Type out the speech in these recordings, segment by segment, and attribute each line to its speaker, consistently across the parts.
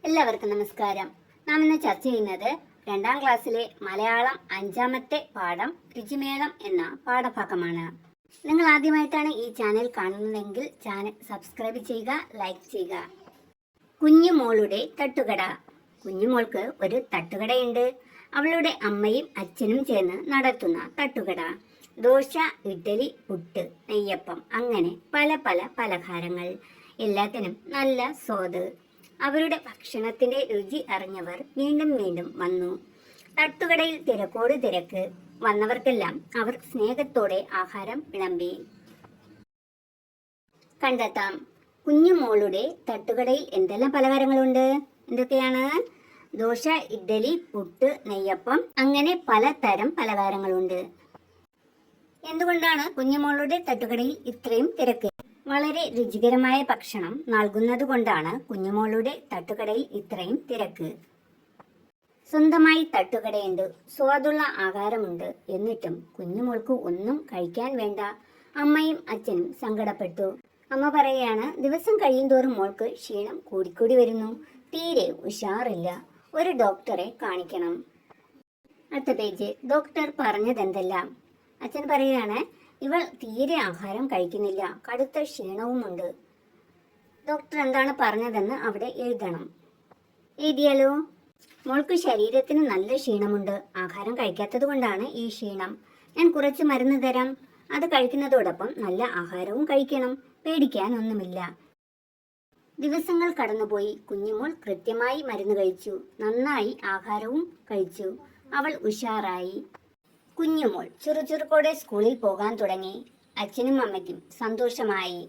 Speaker 1: എല്ലാവർക്കും നമസ്കാരം. നാം ഇന്ന് ചർച്ച ചെയ്യുന്നത് 2ാം ക്ലാസ്സിലെ മലയാളം 5ാമത്തെ പാഠം രുചിമേളം എന്ന പാഠഭാഗമാണ്. നിങ്ങൾ ആദ്യമായിട്ടാണ് ഈ ചാനൽ കാണുന്നതെങ്കിൽ ചാനൽ സബ്സ്ക്രൈബ് ചെയ്യുക, ലൈക്ക് ചെയ്യുക. കുഞ്ഞുമോളുടെ തട്ടുകട. കുഞ്ഞുമോൾക്ക് ഒരു തട്ടുകടയുണ്ട്. അവളുടെ അമ്മയും അച്ഛനും ചേർന്ന് നടത്തുന്ന തട്ടുകട. ദോശ, ഇഡ്ഡലി, പുട്ട്, നെയ്യപ്പം, അങ്ങനെ പല പല പലഹാരങ്ങൾ. എല്ലാത്തിനും നല്ല സ്വാദ്. അവരുടെ ഭക്ഷണത്തിന്റെ രുചി അറിഞ്ഞവർ വീണ്ടും വീണ്ടും വന്നു. തട്ടുകടയിൽ തിരക്കോട് തിരക്ക്. വന്നവർക്കെല്ലാം അവർ സ്നേഹത്തോടെ ആഹാരം വിളമ്പി. കണ്ടെത്താം. കുഞ്ഞുമോളുടെ തട്ടുകടയിൽ എന്തെല്ലാം പലഹാരങ്ങളുണ്ട്? എന്തൊക്കെയാണ്? ദോശ, ഇഡ്ഡലി, പുട്ട്, നെയ്യപ്പം, അങ്ങനെ പലതരം പലഹാരങ്ങളുണ്ട്. എന്തുകൊണ്ടാണ് കുഞ്ഞുമോളുടെ തട്ടുകടയിൽ ഇത്രയും തിരക്ക്? വളരെ രുചികരമായ ഭക്ഷണം നൽകുന്നത് കൊണ്ടാണ് കുഞ്ഞുമോളുടെ തട്ടുകടയിൽ ഇത്രയും തിരക്ക്. സ്വന്തമായി തട്ടുകടയുണ്ട്, സ്വാദുള്ള ആഹാരമുണ്ട്. എന്നിട്ടും കുഞ്ഞുമോൾക്ക് ഒന്നും കഴിക്കാൻ വേണ്ട. അമ്മയും അച്ഛനും സങ്കടപ്പെട്ടു. അമ്മ പറയുകയാണ്, ദിവസം കഴിയുന്തോറും മോൾക്ക് ക്ഷീണം കൂടിക്കൂടി വരുന്നു. തീരെ ഉഷാറില്ല. ഒരു ഡോക്ടറെ കാണിക്കണം. അടുത്ത പേജ്. ഡോക്ടർ പറഞ്ഞതെന്തെല്ലാം? അച്ഛൻ പറയുകയാണ്, ഇവൾ തീരെ ആഹാരം കഴിക്കുന്നില്ല, കടുത്ത ക്ഷീണവുമുണ്ട്. ഡോക്ടർ എന്താണ് പറഞ്ഞതെന്ന് അവിടെ എഴുതണം. എഴുതിയാലോ? മോൾക്ക് ശരീരത്തിന് നല്ല ക്ഷീണമുണ്ട്. ആഹാരം കഴിക്കാത്തത് കൊണ്ടാണ് ഈ ക്ഷീണം. ഞാൻ കുറച്ച് മരുന്ന് തരാം. അത് കഴിക്കുന്നതോടൊപ്പം നല്ല ആഹാരവും കഴിക്കണം. പേടിക്കാനൊന്നുമില്ല. ദിവസങ്ങൾ കടന്നുപോയി. കുഞ്ഞുമോൾ കൃത്യമായി മരുന്ന് കഴിച്ചു. നന്നായി ആഹാരവും കഴിച്ചു. അവൾ ഉഷാറായി. കുഞ്ഞുമോൾ ചുറുചുറുക്കോടെ സ്കൂളിൽ പോകാൻ തുടങ്ങി. അച്ഛനും അമ്മയ്ക്കും സന്തോഷമായി.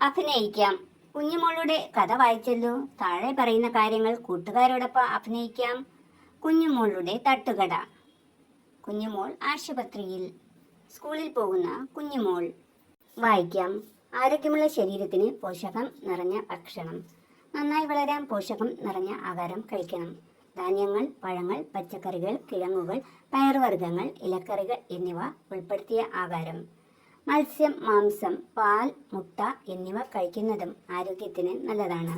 Speaker 1: അഭിനയിക്കാം. കുഞ്ഞുമോളുടെ കഥ വായിച്ചല്ലോ. താഴെ പറയുന്ന കാര്യങ്ങൾ കൂട്ടുകാരോടൊപ്പം അഭിനയിക്കാം. കുഞ്ഞുമോളുടെ തട്ടുകട. കുഞ്ഞുമോൾ ആശുപത്രിയിൽ. സ്കൂളിൽ പോകുന്ന കുഞ്ഞുമോൾ. വായിക്കാം. ആരോഗ്യമുള്ള ശരീരത്തിന് പോഷകം നിറഞ്ഞ ഭക്ഷണം. നന്നായി വളരാൻ പോഷകം നിറഞ്ഞ ആഹാരം കഴിക്കണം. ധാന്യങ്ങൾ, പഴങ്ങൾ, പച്ചക്കറികൾ, കിഴങ്ങുകൾ, പയറുവർഗ്ഗങ്ങൾ, ഇലക്കറികൾ എന്നിവ ഉൾപ്പെടുത്തിയ ആഹാരം. മത്സ്യം, മാംസം, പാൽ, മുട്ട എന്നിവ കഴിക്കുന്നതും ആരോഗ്യത്തിന് നല്ലതാണ്.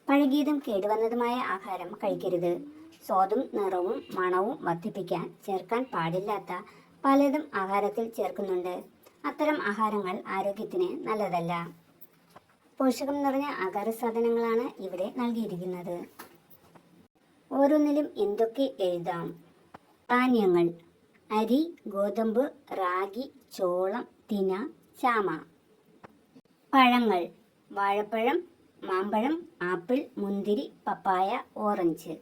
Speaker 1: പഴകിയതും കേടുവന്നതുമായ ആഹാരം കഴിക്കരുത്. സ്വാദും നിറവും മണവും വർദ്ധിപ്പിക്കാൻ ചേർക്കാൻ പാടില്ലാത്ത പലതും ആഹാരത്തിൽ ചേർക്കുന്നുണ്ട്. അത്തരം ആഹാരങ്ങൾ ആരോഗ്യത്തിന് നല്ലതല്ല. പോഷകം നിറഞ്ഞ ആഹാര സാധനങ്ങളാണ് ഇവിടെ നൽകിയിരിക്കുന്നത്. ഓരോന്നിലും എന്തൊക്കെ എഴുതാം? ധാന്യങ്ങൾ: അരി, ഗോതമ്പ്, റാഗി, ചോളം, തിന, ചാമ. പഴങ്ങൾ: വാഴപ്പഴം, മാമ്പഴം, ആപ്പിൾ, മുന്തിരി, പപ്പായ, ഓറഞ്ച്.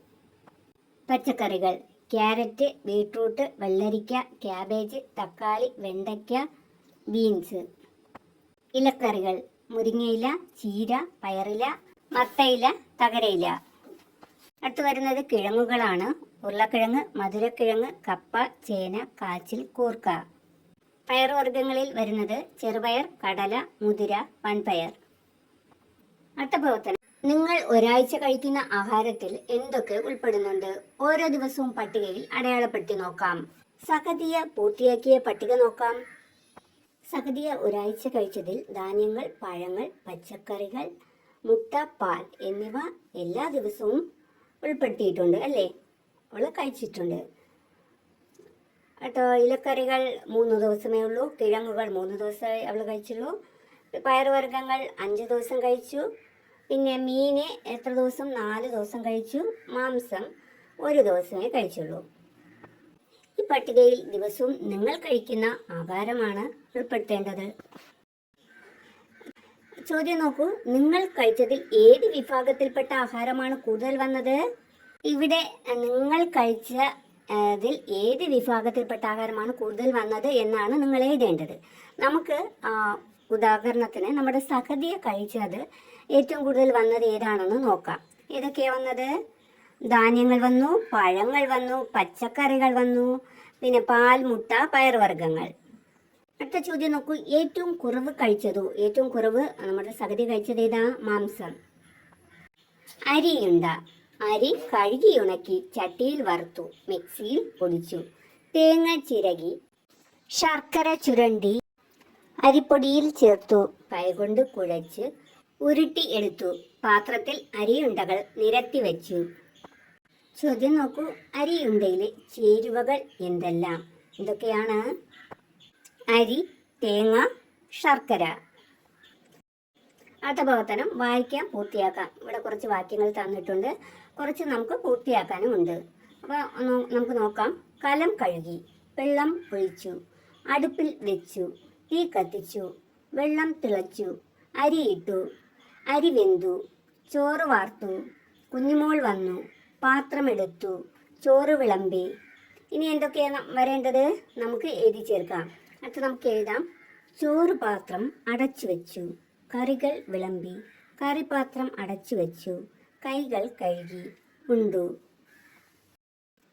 Speaker 1: പച്ചക്കറികൾ: ക്യാരറ്റ്, ബീട്രൂട്ട്, വെള്ളരിക്ക, ക്യാബേജ്, തക്കാളി, വെണ്ടയ്ക്ക, ബീൻസ്. ഇലക്കറികൾ: മുരിങ്ങയില, ചീര, പയറില, മത്തയില, തകരയില. അടുത്ത് വരുന്നത് കിഴങ്ങുകളാണ്. ഉരുളക്കിഴങ്ങ്, മധുരക്കിഴങ്ങ്, കപ്പ, ചേന, കാച്ചിൽ, കൂർക്ക. പയറുവർഗ്ഗങ്ങളിൽ വരുന്നത് ചെറുപയർ, കടല, മുതിര, വൻപയർ. അടുത്ത പ്രവർത്തനം. നിങ്ങൾ ഒരാഴ്ച കഴിക്കുന്ന ആഹാരത്തിൽ എന്തൊക്കെ ഉൾപ്പെടുന്നുണ്ട്? ഓരോ ദിവസവും പട്ടികയിൽ അടയാളപ്പെടുത്തി നോക്കാം. സഹദിയ പൂർത്തിയാക്കിയ പട്ടിക നോക്കാം. സഹദിയ ഒരാഴ്ച കഴിച്ചതിൽ ധാന്യങ്ങൾ, പഴങ്ങൾ, പച്ചക്കറികൾ, മുട്ട, പാൽ എന്നിവ എല്ലാ ദിവസവും ഉൾപ്പെടുത്തിയിട്ടുണ്ട് അല്ലേ? അവൾ കഴിച്ചിട്ടുണ്ട് കേട്ടോ. ഇലക്കറികൾ 3 ദിവസമേ ഉള്ളൂ. കിഴങ്ങുകൾ 3 ദിവസമേ അവൾ കഴിച്ചുള്ളൂ. പയറുവർഗ്ഗങ്ങൾ 5 ദിവസം കഴിച്ചു. പിന്നെ മീന് എത്ര ദിവസം? 4 ദിവസം കഴിച്ചു. മാംസം 1 ദിവസമേ കഴിച്ചുള്ളൂ. ഈ പട്ടികയിൽ ദിവസവും നിങ്ങൾ കഴിക്കുന്ന ആഹാരമാണ് ഉൾപ്പെടുത്തേണ്ടത്. ചോദ്യം നോക്കൂ. നിങ്ങൾ കഴിച്ചതിൽ ഏത് വിഭാഗത്തിൽപ്പെട്ട ആഹാരമാണ് കൂടുതൽ വന്നത്? ഇവിടെ നിങ്ങൾ കഴിച്ചതിൽ ഏത് വിഭാഗത്തിൽപ്പെട്ട ആഹാരമാണ് കൂടുതൽ വന്നത് എന്നാണ് നിങ്ങൾ എഴുതേണ്ടത്. നമുക്ക് ഉദാഹരണത്തിന് നമ്മുടെ സഹദിയ കഴിച്ചത് ഏറ്റവും കൂടുതൽ വന്നത് ഏതാണെന്ന് നോക്കാം. ഏതൊക്കെയാണ് വന്നത്? ധാന്യങ്ങൾ വന്നു, പഴങ്ങൾ വന്നു, പച്ചക്കറികൾ വന്നു, പിന്നെ പാൽ, മുട്ട, പയറുവർഗ്ഗങ്ങൾ. അടുത്ത ചോദ്യം നോക്കൂ. ഏറ്റവും കുറവ് കഴിച്ചതോ? ഏറ്റവും കുറവ് നമ്മുടെ സഹദിയ കഴിച്ചത് ഏതാ? മാംസം. അരിയുണ്ട. അരി കഴുകി ഉണക്കി ചട്ടിയിൽ വറുത്തു, മിക്സിയിൽ പൊടിച്ചു. തേങ്ങ ചിരകി, ശർക്കര ചുരണ്ടി അരിപ്പൊടിയിൽ ചേർത്തു, കൈകൊണ്ട് കുഴച്ച് ഉരുട്ടി എടുത്തു. പാത്രത്തിൽ അരിയുണ്ടകൾ നിരത്തി വെച്ചു. ചോദ്യം നോക്കൂ, അരിയുണ്ടയിലെ ചേരുവകൾ എന്തെല്ലാം? എന്തൊക്കെയാണ്? അരി, തേങ്ങ, ശർക്കര. അടുത്ത പ്രവർത്തനം വായിക്കാം, പൂർത്തിയാക്കാം. ഇവിടെ കുറച്ച് വാക്യങ്ങൾ തന്നിട്ടുണ്ട്, കുറച്ച് നമുക്ക് പൂർത്തിയാക്കാനും ഉണ്ട്. അപ്പോൾ നമുക്ക് നോക്കാം. കലം കഴുകി, വെള്ളം ഒഴിച്ചു, അടുപ്പിൽ വെച്ചു, തീ കത്തിച്ചു, വെള്ളം തിളച്ചു, അരിയിട്ടു, അരി വെന്തു, ചോറ് വാർത്തു, കുഞ്ഞുമോൾ വന്നു, പാത്രമെടുത്തു, ചോറ് വിളമ്പി. ഇനി എന്തൊക്കെയാണ് വരേണ്ടത്? നമുക്ക് എഴുതി ചേർക്കാം. അടുത്ത് നമുക്ക് എഴുതാം. ചോറ് പാത്രം അടച്ചു വെച്ചു, കറികൾ വിളമ്പി, കറിപാത്രം അടച്ചു വെച്ചു, കൈകൾ കഴുകി, ഉണ്ടു.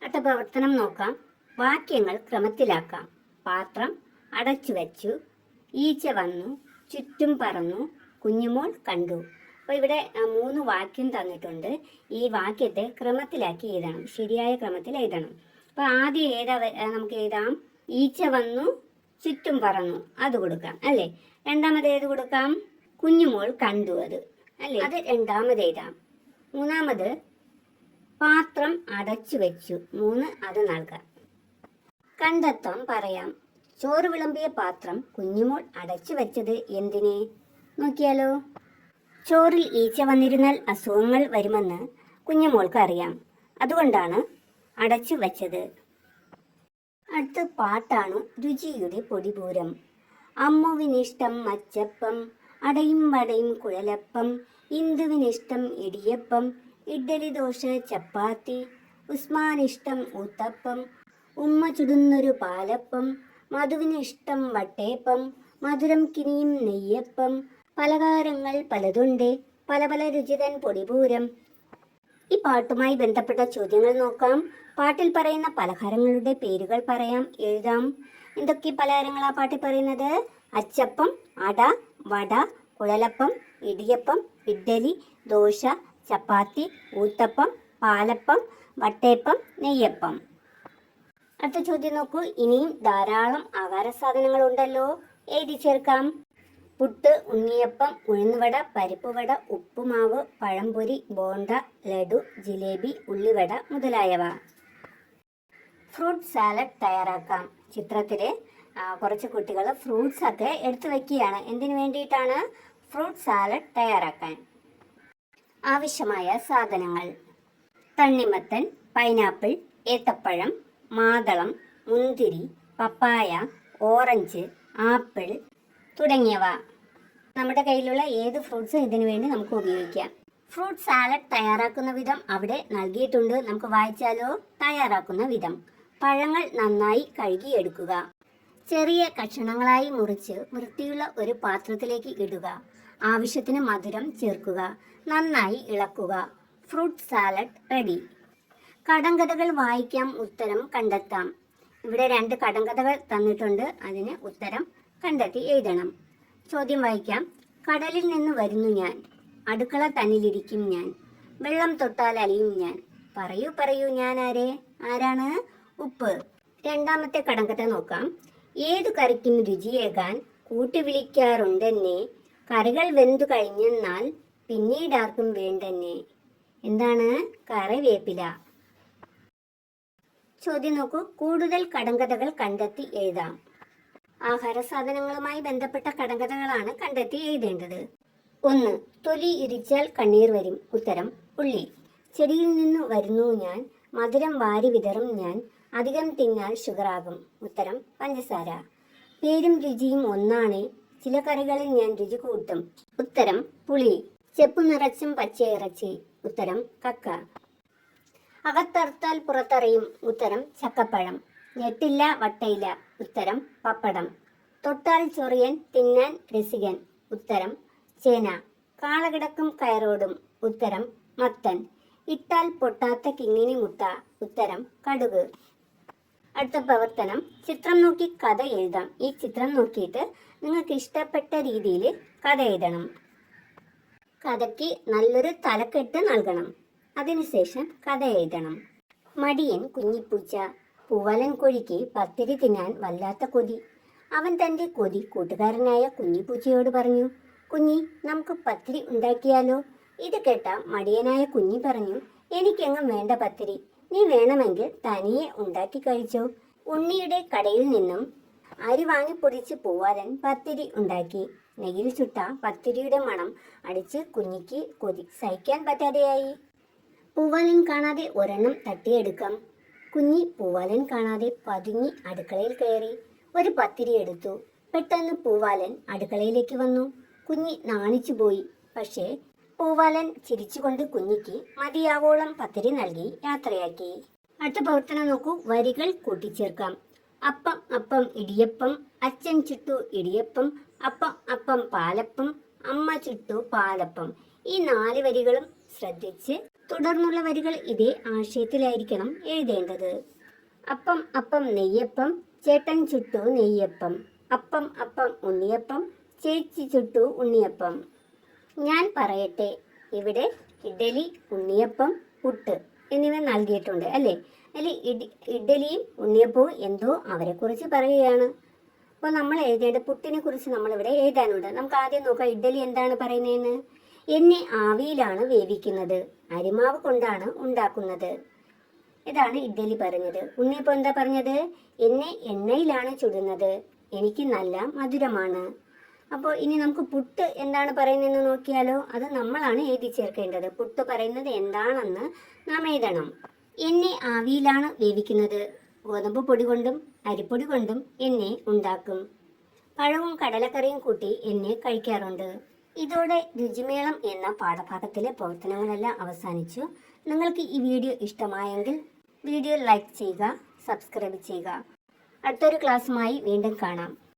Speaker 1: അടുത്ത പ്രവർത്തനം നോക്കാം. വാക്യങ്ങൾ ക്രമത്തിലാക്കാം. പാത്രം അടച്ചു വെച്ചു, ഈച്ച വന്നു, ചുറ്റും പറന്നു, കുഞ്ഞുമോൾ കണ്ടു. അപ്പോൾ ഇവിടെ 3 വാക്യം തന്നിട്ടുണ്ട്. ഈ വാക്യത്തെ ക്രമത്തിലാക്കി എഴുതണം, ശരിയായ ക്രമത്തിൽ എഴുതണം. അപ്പോൾ ആദ്യം നമുക്ക് എഴുതാം. ഈച്ച വന്നു, ചുറ്റും പറന്നു, അത് കൊടുക്കാം അല്ലേ. രണ്ടാമത് ഏത് കൊടുക്കാം? കുഞ്ഞുമോൾ കണ്ടു, അത് അല്ലേ, അത് രണ്ടാമത് എഴുതാം. മൂന്നാമത് പാത്രം അടച്ചു വെച്ചു, 3 അത് നൽകാം. കണ്ടെത്താൻ പറയാം. ചോറ് വിളമ്പിയ പാത്രം കുഞ്ഞുമോൾ അടച്ചു വെച്ചത് എന്തിനെ? നോക്കിയാലോ. ചോറിൽ ഈച്ച വന്നിരുന്നാൽ അസുഖങ്ങൾ വരുമെന്ന് കുഞ്ഞുമോൾക്ക് അറിയാം, അതുകൊണ്ടാണ് അടച്ചു വെച്ചത്. അടുത്ത പാട്ടാണ് രുചിയുടെ പൊടിപൂരം. അമ്മുവിനിഷ്ടം മച്ചപ്പം, അടയും വടയും കുഴലപ്പം, ഇന്ദുവിനിഷ്ടം ഇടിയപ്പം, ഇഡ്ഡലി ദോശ ചപ്പാത്തി, ഉസ്മാനിഷ്ടം ഊത്തപ്പം, ഉമ്മ ചുടുന്നൊരു പാലപ്പം, മധുവിനിഷ്ടം വട്ടേപ്പം, മധുരം കിനിയും നെയ്യപ്പം, പലഹാരങ്ങൾ പലതുണ്ട്, പല പല രുചിതൻ പൊടിപൂരം. ഈ പാട്ടുമായി ബന്ധപ്പെട്ട ചോദ്യങ്ങൾ നോക്കാം. പാട്ടിൽ പറയുന്ന പലഹാരങ്ങളുടെ പേരുകൾ പറയാം, എഴുതാം. എന്തൊക്കെ പലഹാരങ്ങളാ പാട്ടിൽ പറയുന്നത്? അച്ചപ്പം, അട, വട, കുഴലപ്പം, ഇടിയപ്പം, ഇഡ്ഡലി, ദോശ, ചപ്പാത്തി, ഊത്തപ്പം, പാലപ്പം, വട്ടയപ്പം, നെയ്യപ്പം. അടുത്ത ചോദ്യം നോക്കൂ. ഇനിയും ധാരാളം ആഹാര സാധനങ്ങൾ ഉണ്ടല്ലോ, എഴുതി ചേർക്കാം. പുട്ട്, ഉണ്ണിയപ്പം, ഉഴുന്നുവട, പരിപ്പുവട, ഉപ്പുമാവ്, പഴംപൊരി, ബോണ്ട, ലഡു, ജിലേബി, ഉള്ളിവട മുതലായവ. ഫ്രൂട്ട് സാലഡ് തയ്യാറാക്കാം. ചിത്രത്തിൽ കുറച്ച് കുട്ടികൾ ഫ്രൂട്ട്സ് ഒക്കെ എടുത്തു വെക്കുകയാണ്. എന്തിനു വേണ്ടിയിട്ടാണ്? ഫ്രൂട്ട് സാലഡ് തയ്യാറാക്കാൻ. ആവശ്യമായ സാധനങ്ങൾ: തണ്ണിമത്തൻ, പൈനാപ്പിൾ, ഏത്തപ്പഴം, മാതളം, മുന്തിരി, പപ്പായ, ഓറഞ്ച്, ആപ്പിൾ തുടങ്ങിയവ. നമ്മുടെ കയ്യിലുള്ള ഏത് ഫ്രൂട്ട്സും ഇതിനു വേണ്ടി നമുക്ക് ഉപയോഗിക്കാം. ഫ്രൂട്ട് സാലഡ് തയ്യാറാക്കുന്ന വിധം അവിടെ നൽകിയിട്ടുണ്ട്, നമുക്ക് വായിച്ചാലോ. തയ്യാറാക്കുന്ന വിധം: പഴങ്ങൾ നന്നായി കഴുകിയെടുക്കുക, ചെറിയ കഷണങ്ങളായി മുറിച്ച് വൃത്തിയുള്ള ഒരു പാത്രത്തിലേക്ക് ഇടുക, ആവശ്യത്തിന് മധുരം ചേർക്കുക, നന്നായി ഇളക്കുക. Fruit salad ready. കടങ്കഥകൾ വായിക്കാം, ഉത്തരം കണ്ടെത്താം. ഇവിടെ 2 കടങ്കഥകൾ തന്നിട്ടുണ്ട്, അതിന് ഉത്തരം കണ്ടെത്തി എഴുതണം. ചോദ്യം വായിക്കാം. കടലിൽ നിന്ന് വരുന്നു ഞാൻ, അടുക്കള തന്നിലിരിക്കും ഞാൻ, വെള്ളം തൊട്ടാൽ അലിയും ഞാൻ, പറയൂ പറയൂ ഞാൻ ആരാണ്? ഉപ്പ്. രണ്ടാമത്തെ കടങ്കഥ നോക്കാം. ഏതു കറിക്കും രുചിയേകാൻ കൂട്ടി വിളിക്കാറുണ്ടെന്നെ, കറികൾ വെന്തു കഴിഞ്ഞെന്നാൽ പിന്നീടാർക്കും വേണ്ടെന്നെ. എന്താണ്? കറിവേപ്പില. ചോദ്യം നോക്കൂ. കൂടുതൽ കടങ്കഥകൾ കണ്ടെത്തി എഴുതാം. ആഹാര സാധനങ്ങളുമായി ബന്ധപ്പെട്ട കടങ്കഥകളാണ് കണ്ടെത്തി എഴുതേണ്ടത്. 1. തൊലി ഇരിച്ചാൽ കണ്ണീർ വരും. ഉത്തരം ഉള്ളി. ചെടിയിൽ നിന്ന് വരുന്നു ഞാൻ, മധുരം വാരി വിതറും ഞാൻ, അധികം തിന്നാൽ ഷുഗറാകും. ഉത്തരം പഞ്ചസാര. പേരും രുചിയും ഒന്നാണ്, ചില കറികളിൽ ഞാൻ രുചി കൂട്ടും. ഉത്തരം പുളി. ചെപ്പു നിറച്ചും പച്ചയിറച്ചി. ഉത്തരം കക്ക. അകത്തറുത്താൽ പുറത്തറിയും. ഉത്തരം ചക്കപ്പഴം. ഞെട്ടില്ല വട്ടയില. ഉത്തരം പപ്പടം. തൊട്ടാൽ ചൊറിയൻ, തിന്നാൻ രസികൻ. ഉത്തരം ചേന. കാളകിടക്കും കയറോടും. ഉത്തരം മത്തൻ. ഇട്ടാൽ പൊട്ടാത്ത കിങ്ങിണി മുട്ട. ഉത്തരം കടുക്. അടുത്ത പ്രവർത്തനം. ചിത്രം നോക്കി കഥ എഴുതാം. ഈ ചിത്രം നോക്കിയിട്ട് നിങ്ങൾക്ക് ഇഷ്ടപ്പെട്ട രീതിയിൽ കഥ എഴുതണം. കഥയ്ക്ക് നല്ലൊരു തലക്കെട്ട് നൽകണം. അതിനുശേഷം കഥ എഴുതണം. മടിയൻ കുഞ്ഞിപ്പൂച്ച. പൂവലൻ കോഴിക്ക് പത്തിരി തിന്നാൻ വല്ലാത്ത കൊതി. അവൻ തൻ്റെ കൊതി കൂട്ടുകാരനായ കുഞ്ഞിപ്പൂച്ചയോട് പറഞ്ഞു. കുഞ്ഞി, നമുക്ക് പത്തിരി ഉണ്ടാക്കിയാലോ? ഇത് കേട്ട മടിയനായ കുഞ്ഞി പറഞ്ഞു, എനിക്കെങ്ങും വേണ്ട പത്തിരി, നീ വേണമെങ്കിൽ തനിയെ ഉണ്ടാക്കി കഴിച്ചോ. ഉണ്ണിയുടെ കടയിൽ നിന്നും അരി വാങ്ങി പൊടിച്ച് പൂവാലൻ പത്തിരി ഉണ്ടാക്കി. നെയ്യിൽ ചുട്ട പത്തിരിയുടെ മണം അടിച്ച് കുഞ്ഞിക്ക് കൊതി സഹിക്കാൻ പറ്റാതെയായി. പൂവാലൻ കാണാതെ ഒരെണ്ണം തട്ടിയെടുക്കാം. കുഞ്ഞി പൂവാലൻ കാണാതെ പതുങ്ങി അടുക്കളയിൽ കയറി ഒരു പത്തിരി എടുത്തു. പെട്ടെന്ന് പൂവാലൻ അടുക്കളയിലേക്ക് വന്നു. കുഞ്ഞി നാണിച്ചു പോയി. പക്ഷേ പൂവാലൻ ചിരിച്ചുകൊണ്ട് കുഞ്ഞിക്ക് മതിയാവോളം പത്തിരി നൽകി യാത്രയാക്കി. അടുത്ത പ്രവർത്തനം നോക്കൂ. വരികൾ കൂട്ടിച്ചേർക്കാം. അപ്പം അപ്പം ഇടിയപ്പം, അച്ഛൻ ചുട്ടു ഇടിയപ്പം, അപ്പം അപ്പം പാലപ്പം, അമ്മ ചുട്ടു പാലപ്പം. ഈ 4 വരികളും ശ്രദ്ധിച്ച് തുടർന്നുള്ള വരികൾ ഇതേ ആശയത്തിലായിരിക്കണം എഴുതേണ്ടത്. അപ്പം അപ്പം നെയ്യപ്പം, ചേട്ടൻ ചുട്ടു നെയ്യപ്പം, അപ്പം അപ്പം ഉണ്ണിയപ്പം, ചേച്ചി ചുട്ടു ഉണ്ണിയപ്പം. ഞാൻ പറയട്ടെ, ഇവിടെ ഇഡലി, ഉണ്ണിയപ്പം, പുട്ട് എന്നിവ നൽകിയിട്ടുണ്ട് അല്ലേ? അതിൽ ഇഡലിയും ഉണ്ണിയപ്പവും എന്തോ അവരെക്കുറിച്ച് പറയുകയാണ്. അപ്പോൾ നമ്മൾ എഴുതേണ്ട പുട്ടിനെ കുറിച്ച് നമ്മളിവിടെ എഴുതാനുണ്ട്. നമുക്ക് ആദ്യം നോക്കാം ഇഡലി എന്താണ് പറയുന്നതെന്ന്. എന്നെ ആവിയിലാണ് വേവിക്കുന്നത്, അരിമാവ് കൊണ്ടാണ് ഉണ്ടാക്കുന്നത്. ഇതാണ് ഇഡലി പറഞ്ഞത്. ഉണ്ണിയപ്പം എന്താ പറഞ്ഞത്? എന്നെ എണ്ണയിലാണ് ചുടുന്നത്, എനിക്ക് നല്ല മധുരമാണ്. അപ്പോൾ ഇനി നമുക്ക് പുട്ട് എന്താണ് പറയുന്നതെന്ന് നോക്കിയാലോ. അത് നമ്മളാണ് എഴുതി ചേർക്കേണ്ടത്. പുട്ട് പറയുന്നത് എന്താണെന്ന് നാം എഴുതണം. എന്നെ ആവിയിലാണ് വേവിക്കുന്നത്, ഗോതമ്പ് പൊടി കൊണ്ടും അരിപ്പൊടി കൊണ്ടും എന്നെ ഉണ്ടാക്കും, പഴവും കടലക്കറിയും കൂട്ടി എന്നെ കഴിക്കാറുണ്ട്. ഇതോടെ രുചിമേളം എന്ന പാഠഭാഗത്തിലെ പ്രവർത്തനങ്ങളെല്ലാം അവസാനിച്ചു. നിങ്ങൾക്ക് ഈ വീഡിയോ ഇഷ്ടമായെങ്കിൽ വീഡിയോ ലൈക്ക് ചെയ്യുക, സബ്സ്ക്രൈബ് ചെയ്യുക. അടുത്തൊരു ക്ലാസ്സുമായി വീണ്ടും കാണാം.